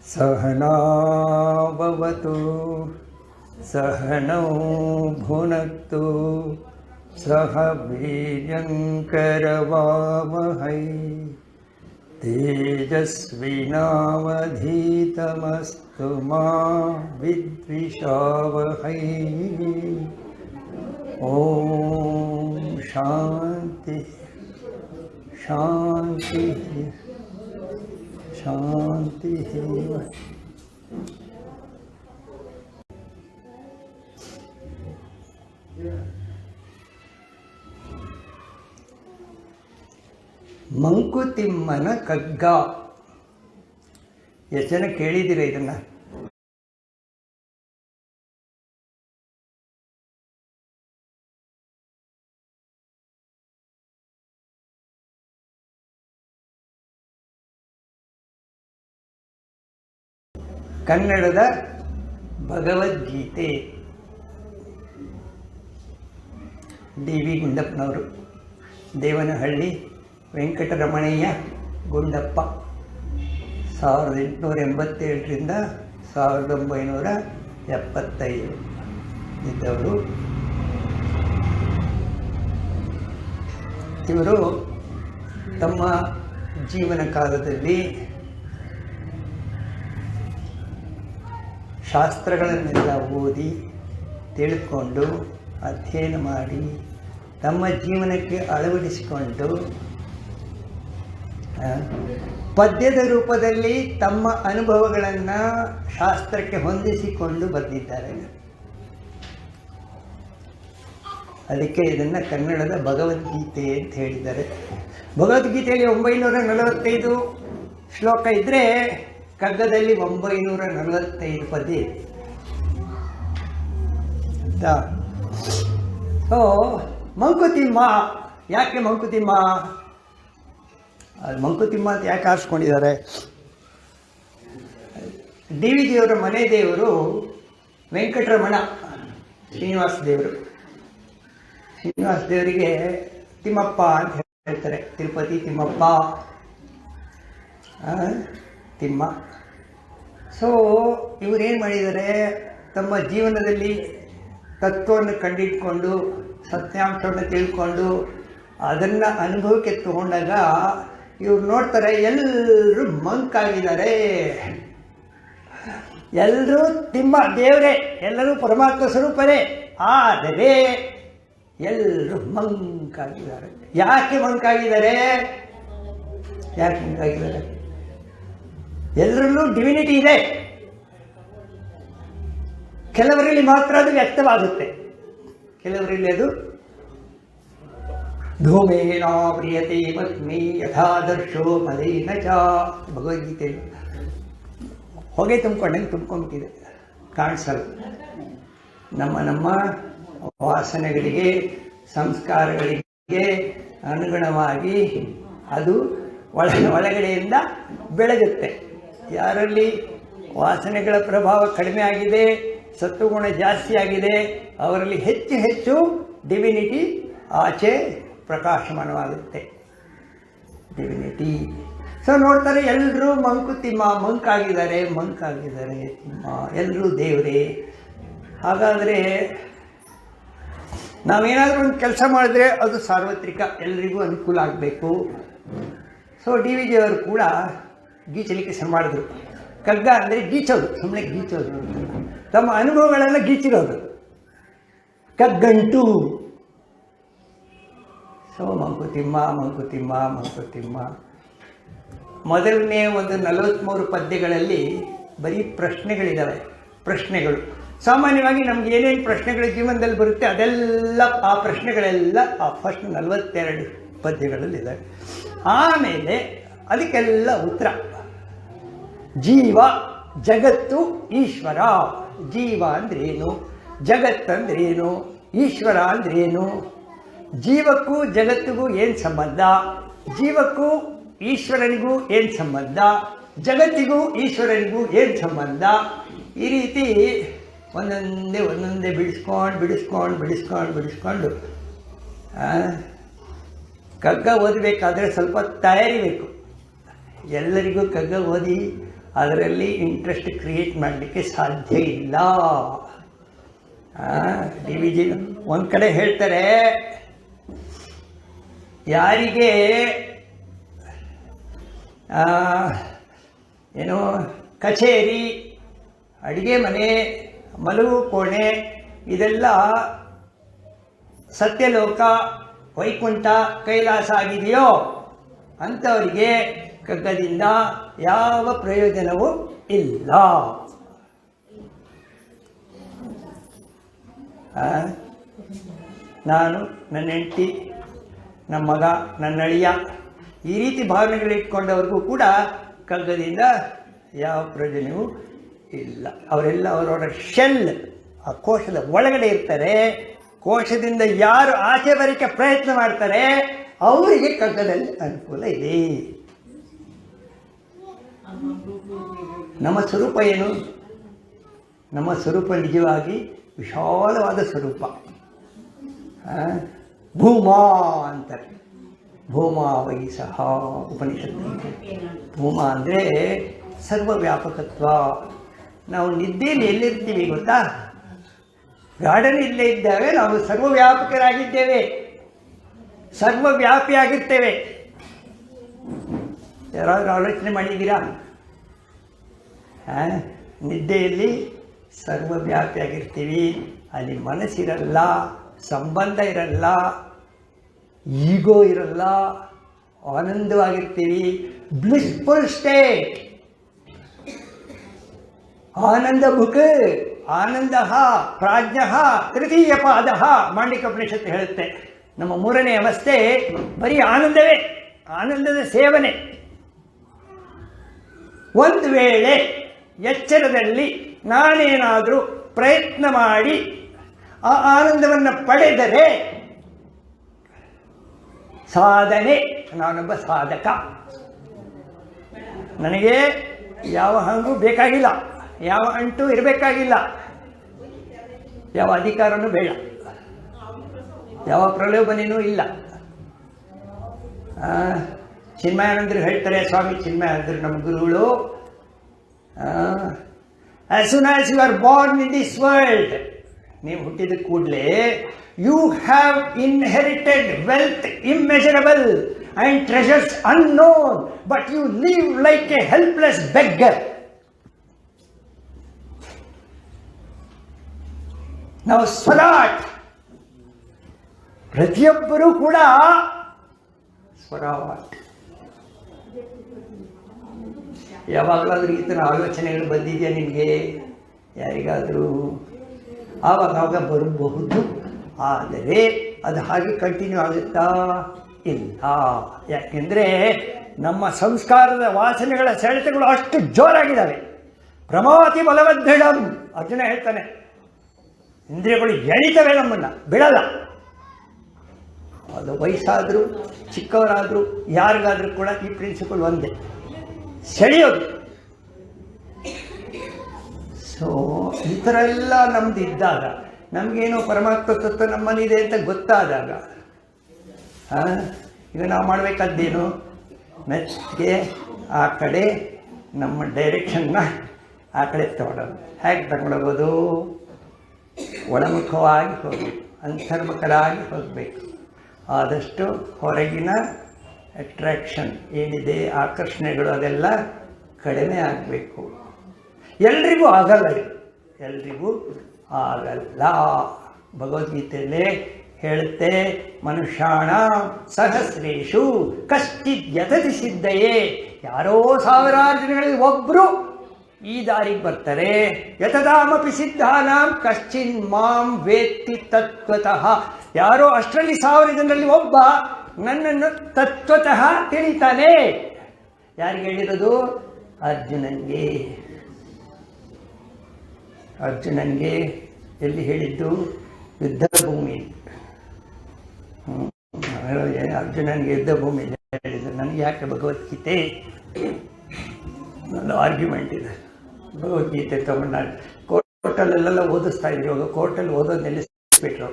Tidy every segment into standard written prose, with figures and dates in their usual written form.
सहना भवतु सहनौ भुनक्तु सह वीर्यङ्करवावहै तेजस्विनावधीतमस्तु मा विद्विषावहै। ॐ शान्ति शान्ति शान्ति। ಮಂಕುತಿಮ್ಮನ ಕಗ್ಗ. ಎಷ್ಟು ಜನ ಕೇಳಿದ್ದೀರ ಇದನ್ನ? ಕನ್ನಡದ ಭಗವದ್ಗೀತೆ. ಡಿ ವಿ ಗುಂಡಪ್ಪನವರು, ದೇವನಹಳ್ಳಿ ವೆಂಕಟರಮಣಯ್ಯ ಗುಂಡಪ್ಪ, 1887ರಿಂದ 1975 ಇದ್ದವರು. ಇವರು ತಮ್ಮ ಜೀವನ ಕಾಲದಲ್ಲಿ ಶಾಸ್ತ್ರಗಳನ್ನೆಲ್ಲ ಓದಿ ತಿಳ್ಕೊಂಡು ಅಧ್ಯಯನ ಮಾಡಿ ತಮ್ಮ ಜೀವನಕ್ಕೆ ಅಳವಡಿಸಿಕೊಂಡು ಪದ್ಯದ ರೂಪದಲ್ಲಿ ತಮ್ಮ ಅನುಭವಗಳನ್ನು ಶಾಸ್ತ್ರಕ್ಕೆ ಹೊಂದಿಸಿಕೊಂಡು ಬಂದಿದ್ದಾರೆ. ಅದಕ್ಕೆ ಇದನ್ನು ಕನ್ನಡದ ಭಗವದ್ಗೀತೆ ಅಂತ ಹೇಳಿದ್ದಾರೆ. ಭಗವದ್ಗೀತೆಯಲ್ಲಿ 945 ಶ್ಲೋಕ ಇದ್ದರೆ ಕಗ್ಗದಲ್ಲಿ 945 ಪದ್ಯ ಅಂತ. ಸೊ ಮಂಕುತಿಮ್ಮ, ಯಾಕೆ ಮಂಕುತಿಮ್ಮ? ಅದು ಮಂಕುತಿಮ್ಮ ಅಂತ ಯಾಕೆ ಆರಿಸ್ಕೊಂಡಿದ್ದಾರೆ? ಡಿ ವಿ ಜಿಯವರ ಮನೆ ದೇವರು ವೆಂಕಟರಮಣ ಶ್ರೀನಿವಾಸ ದೇವರು. ಶ್ರೀನಿವಾಸ ದೇವರಿಗೆ ತಿಮ್ಮಪ್ಪ ಅಂತ ಹೇಳ್ತಾರೆ. ತಿರುಪತಿ ತಿಮ್ಮಪ್ಪ, ತಿಮ್ಮ. ಸೊ ಇವರೇನು ಮಾಡಿದ್ದಾರೆ, ತಮ್ಮ ಜೀವನದಲ್ಲಿ ತತ್ವವನ್ನು ಕಂಡಿಟ್ಕೊಂಡು ಸತ್ಯಾಂಶವನ್ನು ತಿಳ್ಕೊಂಡು ಅದನ್ನು ಅನುಭವಕ್ಕೆ ತಗೊಂಡಾಗ ಇವ್ರು ನೋಡ್ತಾರೆ, ಎಲ್ಲರೂ ಮಂಕಾಗಿದ್ದಾರೆ, ಎಲ್ಲರೂ ತಿಮ್ಮ ದೇವರೇ, ಎಲ್ಲರೂ ಪರಮಾತ್ಮ ಸ್ವರೂಪರೇ, ಆದರೆ ಎಲ್ಲರೂ ಮಂಕಾಗಿದ್ದಾರೆ. ಯಾಕೆ ಮಂಕಾಗಿದ್ದಾರೆ? ಯಾಕೆ ಮಂಕಾಗಿದ್ದಾರೆ? ಎಲ್ಲರಲ್ಲೂ ಡಿವಿನಿಟಿ ಇದೆ, ಕೆಲವರಲ್ಲಿ ಮಾತ್ರ ಅದು ವ್ಯಕ್ತವಾಗುತ್ತೆ, ಕೆಲವರಲ್ಲಿ ಅದು ಧೂಮೇನ ಪ್ರಿಯತೆ ಮತ್ಮಿ ಯಥಾದರ್ಶೋ ಮದೇನ ಚ. ಭಗವದ್ಗೀತೆ ಹೊಗೆ ತುಂಬ್ಕೊಂಡಂಗೆ ತುಂಬ್ಕೊಂಡ್ಬಿಟ್ಟಿದೆ, ಕಾಣಿಸಲ್ಲ. ನಮ್ಮ ವಾಸನೆಗಳಿಗೆ ಸಂಸ್ಕಾರಗಳಿಗೆ ಅನುಗುಣವಾಗಿ ಅದು ಒಳಗಡೆಯಿಂದ ಬೆಳಗುತ್ತೆ. ಯಾರಲ್ಲಿ ವಾಸನೆಗಳ ಪ್ರಭಾವ ಕಡಿಮೆ ಆಗಿದೆ, ಸತ್ವಗುಣ ಜಾಸ್ತಿ ಆಗಿದೆ, ಅವರಲ್ಲಿ ಹೆಚ್ಚು ಹೆಚ್ಚು ಡಿವಿನಿಟಿ ಆಚೆ ಪ್ರಕಾಶಮಾನವಾಗುತ್ತೆ. ಡಿವಿನಿಟಿ. ಸೊ ನೋಡ್ತಾರೆ, ಎಲ್ಲರೂ ಮಂಕುತಿಮ್ಮ, ಮಂಕಾಗಿದ್ದಾರೆ, ತಿಮ್ಮ, ಎಲ್ಲರೂ ದೇವರೇ. ಹಾಗಾದರೆ ನಾವೇನಾದರೂ ಒಂದು ಕೆಲಸ ಮಾಡಿದ್ರೆ ಅದು ಸಾರ್ವತ್ರಿಕ, ಎಲ್ಲರಿಗೂ ಅನುಕೂಲ ಆಗಬೇಕು. ಸೊ ಡಿ ವಿ ಜಿಯವರು ಕೂಡ ಗೀಚಲಿಕ್ಕೆ ಶುರು ಮಾಡಿದ್ರು. ಕಗ್ಗ ಅಂದರೆ ಗೀಚೋದು, ಸುಮ್ಮನೆ ಗೀಚೋದು, ತಮ್ಮ ಅನುಭವಗಳೆಲ್ಲ ಗೀಚಿರೋದು, ಕಗ್ಗಂಟು. ಸೊ ಮಂಕುತಿಮ್ಮ ಮೊದಲನೇ ಒಂದು 43 ಪದ್ಯಗಳಲ್ಲಿ ಬರೀ ಪ್ರಶ್ನೆಗಳಿದ್ದಾವೆ. ಪ್ರಶ್ನೆಗಳು ಸಾಮಾನ್ಯವಾಗಿ ನಮ್ಗೆ ಏನೇನು ಪ್ರಶ್ನೆಗಳು ಜೀವನದಲ್ಲಿ ಬರುತ್ತೆ ಅದೆಲ್ಲ ಆ ಪ್ರಶ್ನೆಗಳೆಲ್ಲ ಆ ಫಸ್ಟ್ 42 ಪದ್ಯಗಳಲ್ಲಿದ್ದಾವೆ. ಆಮೇಲೆ ಅದಕ್ಕೆಲ್ಲ ಉತ್ತರ. ಜೀವ, ಜಗತ್ತು, ಈಶ್ವರ. ಜೀವ ಅಂದ್ರೇನು, ಜಗತ್ತಂದ್ರೇನು, ಈಶ್ವರ ಅಂದ್ರೇನು, ಜೀವಕ್ಕೂ ಜಗತ್ತಿಗೂ ಏನು ಸಂಬಂಧ, ಜೀವಕ್ಕೂ ಈಶ್ವರನಿಗೂ ಏನು ಸಂಬಂಧ, ಜಗತ್ತಿಗೂ ಈಶ್ವರನಿಗೂ ಏನು ಸಂಬಂಧ, ಈ ರೀತಿ ಒಂದೊಂದೇ ಬಿಡಿಸ್ಕೊಂಡು ಕಗ್ಗ ಓದಬೇಕಾದ್ರೆ ಸ್ವಲ್ಪ ತಯಾರಿ ಬೇಕು. ಎಲ್ಲರಿಗೂ ಕಗ್ಗ ಓದಿ ಅದರಲ್ಲಿ ಇಂಟ್ರೆಸ್ಟ್ ಕ್ರಿಯೇಟ್ ಮಾಡಲಿಕ್ಕೆ ಸಾಧ್ಯ ಇಲ್ಲ. ಡಿ ವಿ ಜಿ ಒಂದು ಕಡೆ ಹೇಳ್ತಾರೆ, ಯಾರಿಗೆ ಏನು ಕಚೇರಿ, ಅಡುಗೆ ಮನೆ, ಮಲಗು ಕೋಣೆ ಇದೆಲ್ಲ ಸತ್ಯಲೋಕ, ವೈಕುಂಠ, ಕೈಲಾಸ ಆಗಿದೆಯೋ ಅಂಥವರಿಗೆ ಕಗ್ಗದಿಂದ ಯಾವ ಪ್ರಯೋಜನವೂ ಇಲ್ಲ. ನಾನು, ನನ್ನ ಹೆಂಡತಿ, ನಮ್ಮ ಮಗ, ನನ್ನ ಅಳಿಯ ಈ ರೀತಿ ಭಾವನೆಗಳಿಟ್ಕೊಂಡವ್ರಿಗೂ ಕೂಡ ಕಗ್ಗದಿಂದ ಯಾವ ಪ್ರಯೋಜನವೂ ಇಲ್ಲ. ಅವರೆಲ್ಲ ಅವರವರ ಶೆಲ್, ಆ ಕೋಶದ ಒಳಗಡೆ ಇರ್ತಾರೆ. ಕೋಶದಿಂದ ಯಾರು ಆಚೆ ಬರೋಕ್ಕೆ ಪ್ರಯತ್ನ ಮಾಡ್ತಾರೆ ಅವರಿಗೆ ಕಗ್ಗದಲ್ಲಿ ಅನುಕೂಲ ಇದೆ. ನಮ್ಮ ಸ್ವರೂಪ ಏನು? ನಮ್ಮ ಸ್ವರೂಪ ನಿಜವಾಗಿ ವಿಶಾಲವಾದ ಸ್ವರೂಪ. ಭೂಮಾ ಅಂತಾರೆ. ಭೂಮಾ ವೈ ಸಹ ಉಪನಿಷತ್ತು. ಭೂಮಾ ಅಂದರೆ ಸರ್ವವ್ಯಾಪಕತ್ವ. ನಾವು ನಿದ್ದೆಯಲ್ಲಿ ಎಲ್ಲಿರ್ತೀವಿ ಗೊತ್ತಾ? ಗಾರ್ಡನ್ ಇಲ್ಲೇ ಇದ್ದಾವೆ, ನಾವು ಸರ್ವವ್ಯಾಪಕರಾಗಿದ್ದೇವೆ, ಸರ್ವವ್ಯಾಪಿಯಾಗಿರ್ತೇವೆ. ಯಾರಾದರೂ ಆಲೋಚನೆ ಮಾಡಿದ್ದೀರಾ? ನಿದ್ದೆಯಲ್ಲಿ ಸರ್ವವ್ಯಾಪಿಯಾಗಿರ್ತೀವಿ. ಅಲ್ಲಿ ಮನಸ್ಸಿರಲ್ಲ, ಸಂಬಂಧ ಇರಲ್ಲ, ಈಗೋ ಇರಲ್ಲ, ಆನಂದವಾಗಿರ್ತೀವಿ. Blissful state. ಆನಂದ ಮುಖ, ಆನಂದ ಪ್ರಾಜ್ಞ ತೃತೀಯ ಪಾದ ಮಾಂಡಿಕ್ಯೋಪನಿಷತ್ತು ಹೇಳುತ್ತೆ. ನಮ್ಮ ಮೂರನೇ ಅವಸ್ಥೆ ಬರೀ ಆನಂದವೇ, ಆನಂದದ ಸೇವನೆ. ಒಂದು ವೇಳೆ ಎಚ್ಚರದಲ್ಲಿ ನಾನೇನಾದರೂ ಪ್ರಯತ್ನ ಮಾಡಿ ಆ ಆನಂದವನ್ನು ಪಡೆದರೆ ಸಾಧನೆ. ನಾನೊಬ್ಬ ಸಾಧಕ. ನನಗೆ ಯಾವ ಹಂಗೂ ಬೇಕಾಗಿಲ್ಲ, ಯಾವ ಅಂಟು ಇರಬೇಕಾಗಿಲ್ಲ, ಯಾವ ಅಧಿಕಾರನೂ ಬೇಡ, ಯಾವ ಪ್ರಲೋಭನೆಯೂ ಇಲ್ಲ. ಚಿನ್ಮಯಾನಂದರು ಹೇಳ್ತಾರೆ, ಸ್ವಾಮಿ ಚಿನ್ಮಯಾನಂದರು ನಮ್ಮ ಗುರುಗಳು, as soon as you are born in this world, ನೀವು ಹುಟ್ಟಿದ ಕೂಡಲೇ you have inherited wealth immeasurable and treasures unknown, but you live like a helpless beggar. Now ಸ್ವರಾಟ್. ಪ್ರತಿಯೊಬ್ಬರೂ ಕೂಡ ಸ್ವರಾಟ್. ಯಾವಾಗಲಾದರೂ ಈ ಥರ ಆಲೋಚನೆಗಳು ಬಂದಿದೆಯಾ ನಿಮಗೆ? ಯಾರಿಗಾದರೂ? ಆವಾಗ ಬರಬಹುದು, ಆದರೆ ಅದು ಹಾಗೆ ಕಂಟಿನ್ಯೂ ಆಗುತ್ತಾ? ಇಲ್ಲ. ಯಾಕೆಂದರೆ ನಮ್ಮ ಸಂಸ್ಕಾರದ ವಾಸನೆಗಳ ಸೆಳೆತಗಳು ಅಷ್ಟು ಜೋರಾಗಿದ್ದಾವೆ. ಪ್ರಮಾತಿ ಬಲವದ್ಧಡಂ, ಅರ್ಜುನ ಹೇಳ್ತಾನೆ. ಇಂದ್ರಿಯಗಳು ಎಳಿತವೆ, ನಮ್ಮನ್ನು ಬಿಡಲ್ಲ. ಅದು ವಯಸ್ಸಾದರೂ ಚಿಕ್ಕವರಾದರೂ ಯಾರಿಗಾದರೂ ಕೂಡ ಈ ಪ್ರಿನ್ಸಿಪಲ್ ಒಂದೇ, ಸೆಳೆಯೋದು. ಸೊ ಈ ಥರ ಎಲ್ಲ ನಮ್ದು ಇದ್ದಾಗ, ನಮಗೇನೋ ಪರಮಾತ್ಮ ತತ್ವ ನಮ್ಮಲ್ಲಿದೆ ಅಂತ ಗೊತ್ತಾದಾಗ, ಈಗ ನಾವು ಮಾಡಬೇಕಾದ್ದೇನು? ಮೆಚ್ಚಗೆ ಆ ಕಡೆ ನಮ್ಮ ಡೈರೆಕ್ಷನ್ನ ಆ ಕಡೆ ತಗೊಳ್ಳೋದು. ಹೇಗೆ ತಗೊಳ್ಳೋದು? ಒಳಮುಖವಾಗಿ ಹೋಗಬೇಕು, ಅಂತರ್ಮುಖರಾಗಿ ಹೋಗಬೇಕು. ಆದಷ್ಟು ಹೊರಗಿನ ಅಟ್ರಾಕ್ಷನ್ ಏನಿದೆ, ಆಕರ್ಷಣೆಗಳು, ಅದೆಲ್ಲ ಕಡಿಮೆ ಆಗಬೇಕು. ಎಲ್ರಿಗೂ ಆಗಲ್ಲ, ಎಲ್ರಿಗೂ ಆಗಲ್ಲ. ಭಗವದ್ಗೀತೆಯಲ್ಲೇ ಹೇಳುತ್ತೆ, ಮನುಷ್ಯಾಣ ಸಹಸ್ರೇಶು ಕಶ್ಚಿತ್ ಯತತಿ ಸಿದ್ಧಯೇ. ಯಾರೋ ಸಾವಿರಾರು ಜನಗಳಲ್ಲಿ ಒಬ್ಬರು ಈ ದಾರಿಗೆ ಬರ್ತಾರೆ. ಯತದಾಮಪಿ ಸಿದ್ಧಾನಾಂ ಕಶ್ಚಿನ್ ಮಾಂ ವೇತ್ತಿ ತತ್ವತಃ. ಯಾರೋ ಅಷ್ಟರಲ್ಲಿ 1000 ಜನರಲ್ಲಿ ಒಬ್ಬ ನನ್ನನ್ನು ತತ್ವತಃ ತಿಳಿತಾನೆ. ಯಾರಿಗೆ ಹೇಳಿರೋದು? ಅರ್ಜುನನಿಗೆ. ಅರ್ಜುನನಿಗೆ ಎಲ್ಲಿ ಹೇಳಿದ್ದು? ಯುದ್ಧ ಭೂಮಿ. ಅರ್ಜುನನಿಗೆ ಯುದ್ಧ ಭೂಮಿ ಹೇಳಿದ್ದು. ನನಗೆ ಯಾಕೆ ಭಗವದ್ಗೀತೆ? ಒಂದು ಆರ್ಗ್ಯುಮೆಂಟ್ ಇದೆ. ಭಗವದ್ಗೀತೆ ತಗೊಂಡು ಕೋರ್ಟಲ್ಲೆಲ್ಲ ಓದಿಸ್ತಾ ಇದ್ರು. ಇವಾಗ ಕೋರ್ಟಲ್ಲಿ ಓದೋದು ನಿಲ್ಲಿಸ್ಬಿಟ್ರು.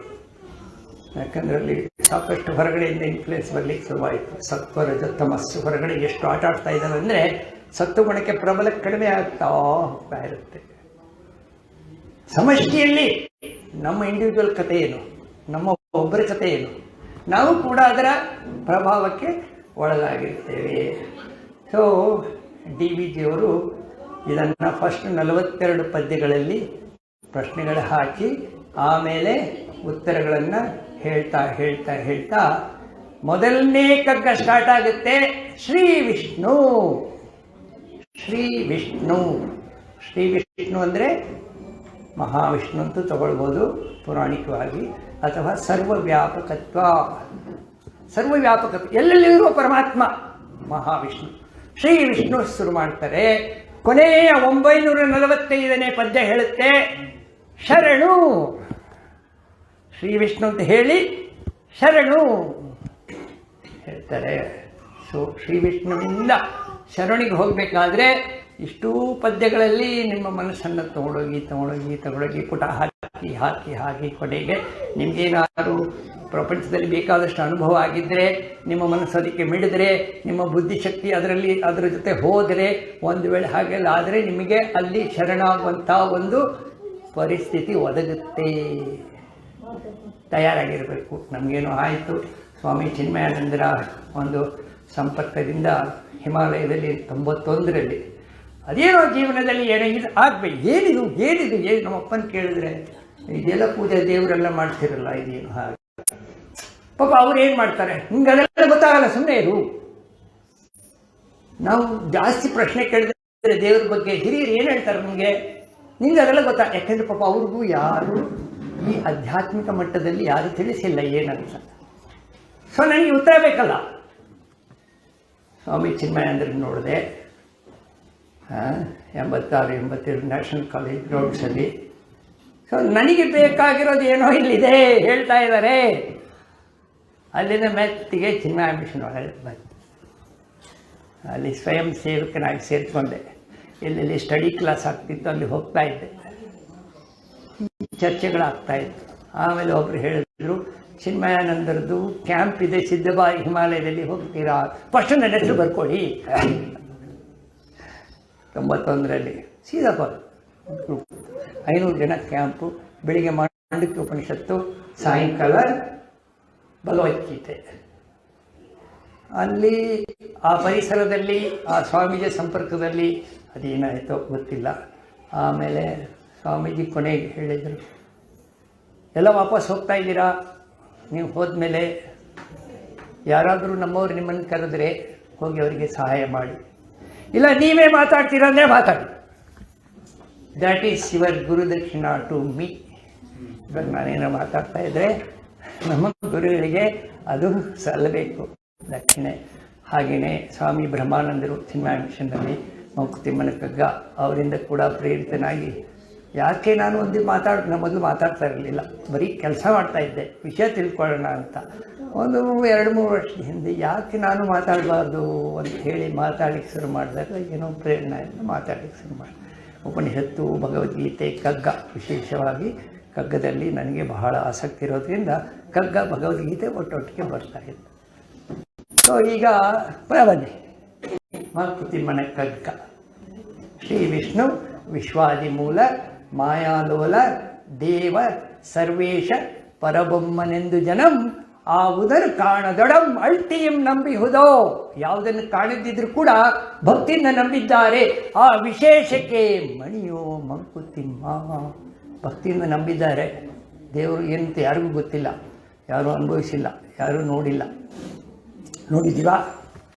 ಯಾಕಂದ್ರೆ ಅಲ್ಲಿ ಸಾಕಷ್ಟು ಹೊರಗಡೆಯಿಂದ ಇನ್ಫ್ಲೂಯೆನ್ಸ್ ಬರ್ಲಿಕ್ಕೆ ಶುರುವಾಯಿತು. ಸತ್ವ ರಜ ತಮಸ್ಸು ಹೊರಗಡೆ ಎಷ್ಟು ಆಟ ಆಡ್ತಾ ಇದ್ದಾವೆ ಅಂದರೆ ಸತ್ವಗುಣಕ್ಕೆ ಪ್ರಬಲ ಕಡಿಮೆ ಆಗ್ತಾ ಹೋಗ್ತಾ ಇರುತ್ತೆ. ಸಮಷ್ಟಿಯಲ್ಲಿ ನಮ್ಮ ಇಂಡಿವಿಜುವಲ್ ಕಥೆ ಏನು, ನಮ್ಮ ಒಬ್ಬರ ಕಥೆ ಏನು, ನಾವು ಕೂಡ ಅದರ ಪ್ರಭಾವಕ್ಕೆ ಒಳಗಾಗಿರ್ತೇವೆ. ಸೊ ಡಿ ವಿ ಜಿಯವರು ಇದನ್ನು ಫಸ್ಟ್ 42 ಪದ್ಯಗಳಲ್ಲಿ ಪ್ರಶ್ನೆಗಳು ಹಾಕಿ ಆಮೇಲೆ ಉತ್ತರಗಳನ್ನು ಹೇಳ್ತಾ ಹೇಳ್ತಾ ಹೇಳ್ತಾ ಮೊದಲನೇ ಕಗ್ಗ ಸ್ಟಾರ್ಟ್ ಆಗುತ್ತೆ. ಶ್ರೀ ವಿಷ್ಣು. ಶ್ರೀ ವಿಷ್ಣು, ಶ್ರೀ ವಿಷ್ಣು ಅಂದರೆ ಮಹಾವಿಷ್ಣು ಅಂತೂ ತಗೊಳ್ಬೋದು ಪೌರಾಣಿಕವಾಗಿ, ಅಥವಾ ಸರ್ವವ್ಯಾಪಕತ್ವ. ಸರ್ವವ್ಯಾಪಕತ್ವ, ಎಲ್ಲೆಲ್ಲಿರುವ ಪರಮಾತ್ಮ ಮಹಾವಿಷ್ಣು. ಶ್ರೀ ವಿಷ್ಣು ಶುರು ಮಾಡ್ತಾರೆ. ಕೊನೆಯ 945ನೇ ಪದ್ಯ ಹೇಳುತ್ತೆ ಶರಣು. ಶ್ರೀ ವಿಷ್ಣು ಅಂತ ಹೇಳಿ ಶರಣು ಹೇಳ್ತಾರೆ. ಸೊ ಶ್ರೀ ವಿಷ್ಣುವಿಂದ ಶರಣಿಗೆ ಹೋಗಬೇಕಾದ್ರೆ ಇಷ್ಟೂ ಪದ್ಯಗಳಲ್ಲಿ ನಿಮ್ಮ ಮನಸ್ಸನ್ನು ತಗೊಂಡೋಗಿ ಪುಟ ಹಾಕಿ ಕೊನೆಗೆ ನಿಮಗೇನಾದರೂ ಪ್ರಪಂಚದಲ್ಲಿ ಬೇಕಾದಷ್ಟು ಅನುಭವ ಆಗಿದ್ದರೆ, ನಿಮ್ಮ ಮನಸ್ಸು ಅದಕ್ಕೆ ಮಿಡಿದ್ರೆ, ನಿಮ್ಮ ಬುದ್ಧಿಶಕ್ತಿ ಅದರ ಜೊತೆ ಹೋದರೆ, ಒಂದು ವೇಳೆ ಹಾಗೆಲ್ಲ ಆದರೆ ನಿಮಗೆ ಅಲ್ಲಿ ಶರಣಾಗುವಂಥ ಒಂದು ಪರಿಸ್ಥಿತಿ ಒದಗುತ್ತೆ. ತಯಾರಾಗಿರಬೇಕು. ನಮಗೇನೋ ಆಯಿತು, ಸ್ವಾಮಿ ಚಿನ್ಮಯಾನಂದರ ಒಂದು ಸಂಪರ್ಕದಿಂದ ಹಿಮಾಲಯದಲ್ಲಿ 91ರಲ್ಲಿ ಅದೇನೋ ಜೀವನದಲ್ಲಿ ಏನೋ ಇದು ಆಗಬೇಕು. ಏನಿದು ನಮ್ಮಪ್ಪನ ಕೇಳಿದ್ರೆ ಇದೆಲ್ಲ ಪೂಜೆ ದೇವರೆಲ್ಲ ಮಾಡ್ತಿರಲ್ಲ, ಇದೇನು ಹಾಗೆ. ಪಾಪ ಅವ್ರು ಏನು ಮಾಡ್ತಾರೆ, ನಿಮ್ಗೆ ಅದೆಲ್ಲ ಗೊತ್ತಾಗಲ್ಲ, ಸುಮ್ಮನೆ ಇರು. ನಾವು ಜಾಸ್ತಿ ಪ್ರಶ್ನೆ ಕೇಳಿದ್ರೆ ದೇವ್ರ ಬಗ್ಗೆ ಹಿರಿಯರು ಏನು ಹೇಳ್ತಾರೆ ನಿಮಗೆ, ನಿಮ್ಗೆ ಅದೆಲ್ಲ ಗೊತ್ತಾ. ಯಾಕೆಂದ್ರೆ ಪಾಪ ಅವ್ರಿಗೂ ಯಾರು ಈ ಆಧ್ಯಾತ್ಮಿಕ ಮಟ್ಟದಲ್ಲಿ ಯಾರು ತಿಳಿಸಿಲ್ಲ ಏನಂತ. ಸೊ ನನಗೆ ಉತ್ತರ ಬೇಕಲ್ಲ. ಸ್ವಾಮಿ ಚಿನ್ಮಯಾನಂದರನ್ನು ನೋಡಿದೆ 86-87 ನ್ಯಾಷನಲ್ ಕಾಲೇಜ್ ಗ್ರೌಂಡ್ಸಲ್ಲಿ. ಸೊ ನನಗೆ ಬೇಕಾಗಿರೋದು ಏನೋ ಇಲ್ಲಿದೆ ಹೇಳ್ತಾ ಇದ್ದಾರೆ. ಅಲ್ಲಿಂದ ಮೆತ್ತಿಗೆ ಚಿನ್ಮಯ ಮಿಷನ್ ಒಳಗೆ ಬಂತು. ಅಲ್ಲಿ ಸ್ವಯಂ ಸೇವಕನಾಗಿ ಸೇರಿಕೊಂಡೆ. ಎಲ್ಲೆಲ್ಲಿ ಸ್ಟಡಿ ಕ್ಲಾಸ್ ಆಗ್ತಿತ್ತು ಅಲ್ಲಿ ಹೋಗ್ತಾ ಇದ್ದೆ, ಚರ್ಚೆಗಳಾಗ್ತಾ ಇತ್ತು. ಆಮೇಲೆ ಒಬ್ಬರು ಹೇಳಿದ್ರು, ಚಿನ್ಮಯಾನಂದರದ್ದು ಕ್ಯಾಂಪ್ ಇದೆ ಸಿದ್ಧಬಾಯಿ ಹಿಮಾಲಯದಲ್ಲಿ, ಹೋಗ್ತೀರಾ? ಫಸ್ಟ್ ನನ್ನ ಹೆಸರು ಬರ್ಕೊಳ್ಳಿ. 91ರಲ್ಲಿ ಸೀದಾ ಕಾಲ್ 500 ಜನ ಕ್ಯಾಂಪು. ಬೆಳಿಗ್ಗೆ ಮಾಂಡಕ್ಯ ಉಪನಿಷತ್ತು, ಸಾಯಂಕಾಲ ಭಗವದ್ಗೀತೆ. ಅಲ್ಲಿ ಆ ಪರಿಸರದಲ್ಲಿ ಆ ಸ್ವಾಮೀಜಿ ಸಂಪರ್ಕದಲ್ಲಿ ಅದೇನಾಯಿತೋ ಗೊತ್ತಿಲ್ಲ. ಆಮೇಲೆ ಸ್ವಾಮೀಜಿ ಕೊನೆಗೆ ಹೇಳಿದರು, ಎಲ್ಲ ವಾಪಸ್ ಹೋಗ್ತಾ ಇದ್ದೀರಾ, ನೀವು ಹೋದ್ಮೇಲೆ ಯಾರಾದರೂ ನಮ್ಮವ್ರು ನಿಮ್ಮನ್ನು ಕರೆದ್ರೆ ಹೋಗಿ ಅವರಿಗೆ ಸಹಾಯ ಮಾಡಿ, ಇಲ್ಲ ನೀವೇ ಮಾತಾಡ್ತೀರ ಅಂದರೆ ಮಾತಾಡಿ. That is your gurudakshina to me. ಇವಾಗ ನಾನೇನೋ ಮಾತಾಡ್ತಾ ಇದ್ದರೆ ನಮ್ಮ ಗುರುಗಳಿಗೆ ಅದು ಸಲ್ಲಬೇಕು ದಕ್ಷಿಣೆ. ಹಾಗೆಯೇ ಸ್ವಾಮಿ ಬ್ರಹ್ಮಾನಂದರು ಚಿನ್ಮಯ ಮಿಷನ್ನಲ್ಲಿ ಮಂಕುತಿಮ್ಮನ ಕಗ್ಗ ಅವರಿಂದ ಕೂಡ ಪ್ರೇರಿತನಾಗಿ, ಯಾಕೆ ನಾನು ಮೊದಲು ಮಾತಾಡ್ತಾ ಇರಲಿಲ್ಲ, ಬರೀ ಕೆಲಸ ಮಾಡ್ತಾ ಇದ್ದೆ, ವಿಷಯ ತಿಳ್ಕೊಳ್ಳೋಣ ಅಂತ. ಒಂದು 2-3 ವರ್ಷದ ಹಿಂದೆ ಯಾಕೆ ನಾನು ಮಾತಾಡಬಾರ್ದು ಅಂತ ಹೇಳಿ ಮಾತಾಡಲಿಕ್ಕೆ ಶುರು ಮಾಡಿದಾಗ ಏನೋ ಪ್ರೇರಣೆಯಿಂದ ಮಾತಾಡಲಿಕ್ಕೆ ಶುರು ಮಾಡಿ. ಉಪನಿಷತ್ತು, ಭಗವದ್ಗೀತೆ, ಕಗ್ಗ, ವಿಶೇಷವಾಗಿ ಕಗ್ಗದಲ್ಲಿ ನನಗೆ ಬಹಳ ಆಸಕ್ತಿ ಇರೋದ್ರಿಂದ ಕಗ್ಗ ಭಗವದ್ಗೀತೆ ಒಟ್ಟೊಟ್ಟಿಗೆ ಬರ್ತಾ ಇತ್ತು. ಸೊ ಈಗ ಬನ್ನಿ, ಮಂಕುತಿಮ್ಮನ ಕಗ್ಗ. ಶ್ರೀ ವಿಷ್ಣು ವಿಶ್ವಾದಿಮೂಲ ಮಾಯಾಲೋಲ ದೇವ ಸರ್ವೇಶ ಪರಬೊಮ್ಮನೆಂದು ಜನಂ ಆವುದನ್ನು ಕಾಣದೊಡಂ ಅಳ್ತಿಯಂ ನಂಬಿಹುದೋ. ಯಾವುದನ್ನು ಕಾಣದಿದ್ರೂ ಕೂಡ ಭಕ್ತಿಯಿಂದ ನಂಬಿದ್ದಾರೆ. ಆ ವಿಶೇಷಕ್ಕೆ ಮಣಿಯೋ ಮಂಕುತಿಮ್ಮ. ಭಕ್ತಿಯಿಂದ ನಂಬಿದ್ದಾರೆ. ದೇವರು ಏನಂತ ಯಾರಿಗೂ ಗೊತ್ತಿಲ್ಲ, ಯಾರೂ ಅನುಭವಿಸಿಲ್ಲ, ಯಾರೂ ನೋಡಿಲ್ಲ. ನೋಡಿದ್ದೀವಾ?